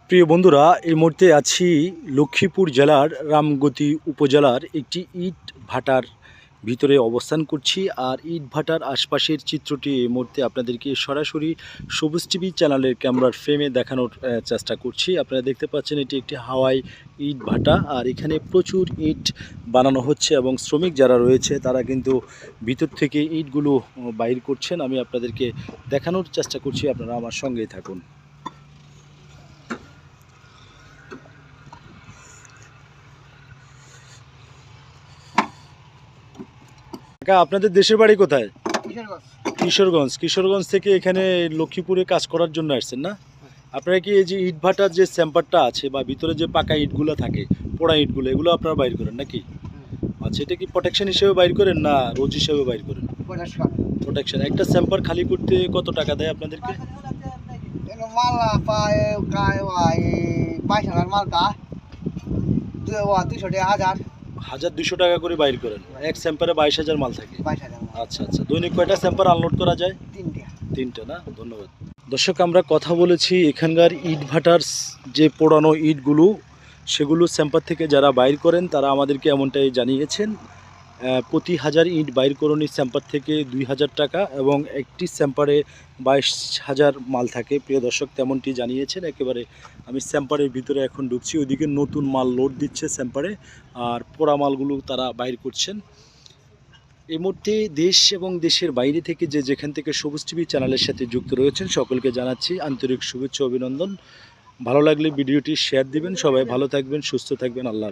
প্রিয় বন্ধুরা, এই মুহূর্তে আছি লক্ষ্মীপুর জেলার রামগতি উপজেলার একটি ইট ভাটার ভিতরে অবস্থান করছি। আর ইট ভাটার আশপাশের চিত্রটি এই মুহূর্তে আপনাদেরকে সরাসরি সবুজ টিভি চ্যানেলের ক্যামেরার ফ্রেমে দেখানোর চেষ্টা করছি। আপনারা দেখতে পাচ্ছেন এটি একটি হাওয়াই ইট ভাটা, আর এখানে প্রচুর ইট বানানো হচ্ছে এবং শ্রমিক যারা রয়েছে তারা কিন্তু ভিতর থেকে ইটগুলো বাইর করছেন। আমি আপনাদেরকে দেখানোর চেষ্টা করছি, আপনারা আমার সঙ্গেই থাকুন। আপনাদের দেশের বাড়ি কোথায়? কিশোরগঞ্জ থেকে এখানে লক্ষ্মীপুরে কাজ করার জন্য আসছেন না? আপনারা কি এই যে ইট ভাটার যে চেম্বারটা আছে বা ভিতরে যে পাকা ইটগুলো থাকে, পোড়া ইটগুলো, এগুলো আপনারা বাইর করেন নাকি? আচ্ছা, এটা কি প্রোটেকশন হিসেবে বাইর করেন না রোজ হিসেবে বাইর করেন? প্রোটেকশন। একটা চেম্বার খালি করতে কত টাকা দেয় আপনাদেরকে? হাজার 200 টাকা করে বাইর করেন। এক স্যাম্পারে 22,000 মাল থাকে। আচ্ছা আচ্ছা, দৈনিক কয়টা স্যাম্পার আনলোড করা যায়? তিনটে না? ধন্যবাদ। দর্শক, আমরা কথা বলেছি এখানকার ইট ভাটার যে পোড়ানো ইটগুলো, সেগুলো স্যাম্পার থেকে যারা বাইর করেন তারা আমাদেরকে এমনটাই জানিয়েছেন। প্রতি হাজার ইট বাইর করণী স্যাম্পার থেকে 2,000 টাকা এবং একটি স্যাম্পারে 22,000 মাল থাকে। প্রিয় দর্শক, তেমনটি জানিয়েছেন। একেবারে আমি স্যাম্পারের ভিতরে এখন ঢুকছি, ওইদিকে নতুন মাল লোড দিচ্ছে স্যাম্পারে, আর পোড়া মালগুলো তারা বাইর করছেন। এই মুহূর্তে দেশ এবং দেশের বাইরে থেকে যেখান থেকে সবুজ টিভি চ্যানেলের সাথে যুক্ত রয়েছেন সকলকে জানাচ্ছি আন্তরিক শুভেচ্ছা অভিনন্দন। ভালো লাগলে ভিডিওটি শেয়ার দিবেন। সবাই ভালো থাকবেন, সুস্থ থাকবেন। আল্লাহ।